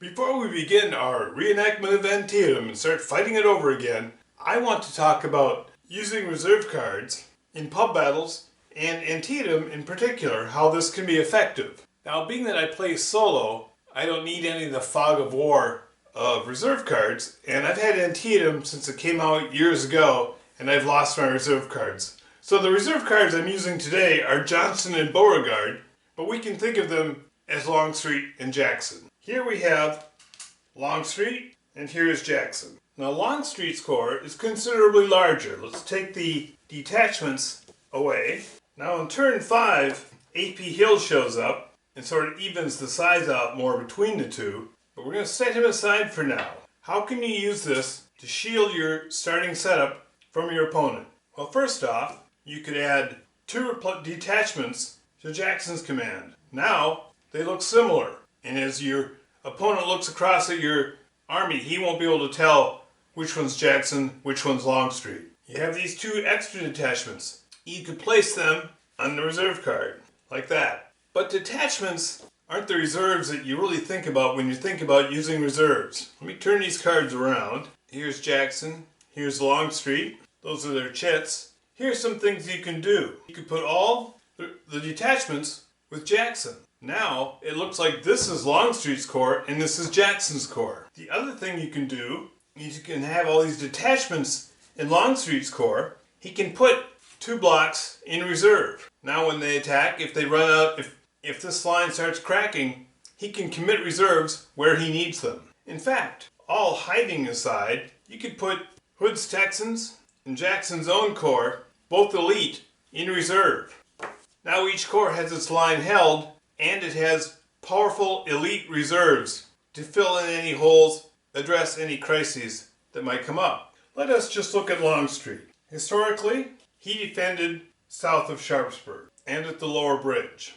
Before we begin our reenactment of Antietam and start fighting it over again, I want to talk about using reserve cards in pub battles and Antietam in particular, how this can be effective. Now, being that I play solo, I don't need any of the fog of war of reserve cards, and I've had Antietam since it came out years ago, and I've lost my reserve cards. So the reserve cards I'm using today are Johnson and Beauregard, but we can think of them as Longstreet and Jackson. Here we have Longstreet, and here is Jackson. Now Longstreet's corps is considerably larger. Let's take the detachments away. Now in turn 5, A.P. Hill shows up and sort of evens the size out more between the two, but we're going to set him aside for now. How can you use this to shield your starting setup from your opponent? Well, first off, you could add 2 detachments to Jackson's command. Now they look similar. And as your opponent looks across at your army, he won't be able to tell which one's Jackson, which one's Longstreet. You have these 2 extra detachments. You could place them on the reserve card, like that. But detachments aren't the reserves that you really think about when you think about using reserves. Let me turn these cards around. Here's Jackson, here's Longstreet. Those are their chits. Here's some things you can do. You could put all the detachments with Jackson. Now, it looks like this is Longstreet's corps and this is Jackson's corps. The other thing you can do is you can have all these detachments in Longstreet's corps. He can put 2 blocks in reserve. Now when they attack, if they run out, if this line starts cracking, he can commit reserves where he needs them. In fact, all hiding aside, you could put Hood's Texans and Jackson's own corps, both elite, in reserve. Now each corps has its line held, and it has powerful elite reserves to fill in any holes, address any crises that might come up. Let us just look at Longstreet. Historically, he defended south of Sharpsburg and at the lower bridge.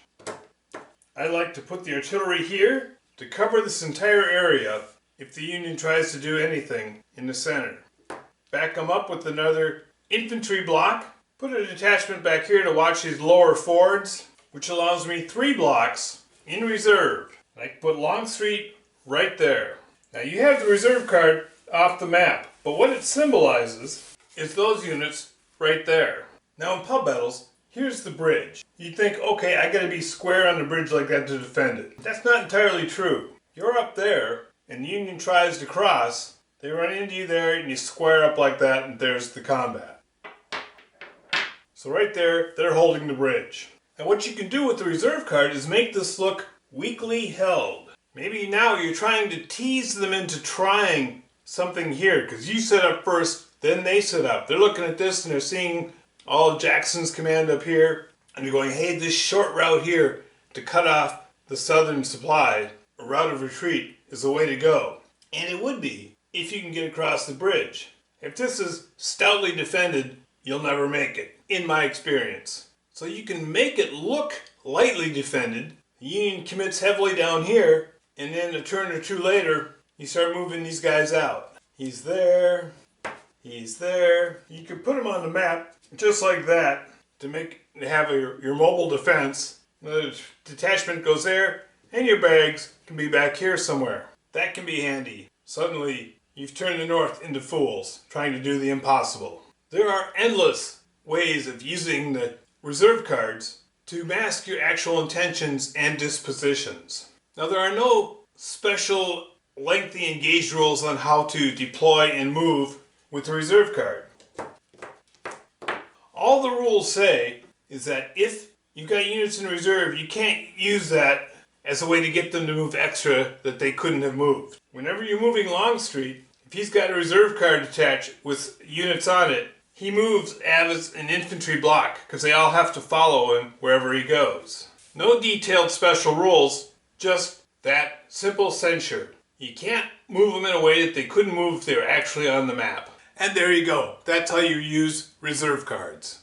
I like to put the artillery here to cover this entire area if the Union tries to do anything in the center. Back them up with another infantry block. Put a detachment back here to watch these lower fords, which allows me 3 blocks in reserve. I can put Longstreet right there. Now you have the reserve card off the map, but what it symbolizes is those units right there. Now in pub battles, here's the bridge. You'd think, okay, I gotta be square on the bridge like that to defend it. That's not entirely true. You're up there, and the Union tries to cross, they run into you there, and you square up like that, and there's the combat. So right there, they're holding the bridge. And what you can do with the reserve card is make this look weakly held. Maybe now you're trying to tease them into trying something here, because you set up first, then they set up. They're looking at this and they're seeing all of Jackson's command up here, and you're going, hey, this short route here to cut off the southern supply, a route of retreat, is the way to go. And it would be, if you can get across the bridge. If this is stoutly defended, you'll never make it, in my experience. So you can make it look lightly defended. The Union commits heavily down here, and then a turn or 2 later, you start moving these guys out. He's there, he's there. You can put him on the map just like that to have your mobile defense. The detachment goes there, and your bags can be back here somewhere. That can be handy. Suddenly, you've turned the North into fools, trying to do the impossible. There are endless ways of using the reserve cards to mask your actual intentions and dispositions. Now there are no special lengthy engaged rules on how to deploy and move with the reserve card. All the rules say is that if you've got units in reserve, you can't use that as a way to get them to move extra that they couldn't have moved. Whenever you're moving Longstreet, if he's got a reserve card attached with units on it, he moves as an infantry block because they all have to follow him wherever he goes. No detailed special rules, just that simple censure. You can't move them in a way that they couldn't move if they were actually on the map. And there you go. That's how you use reserve cards.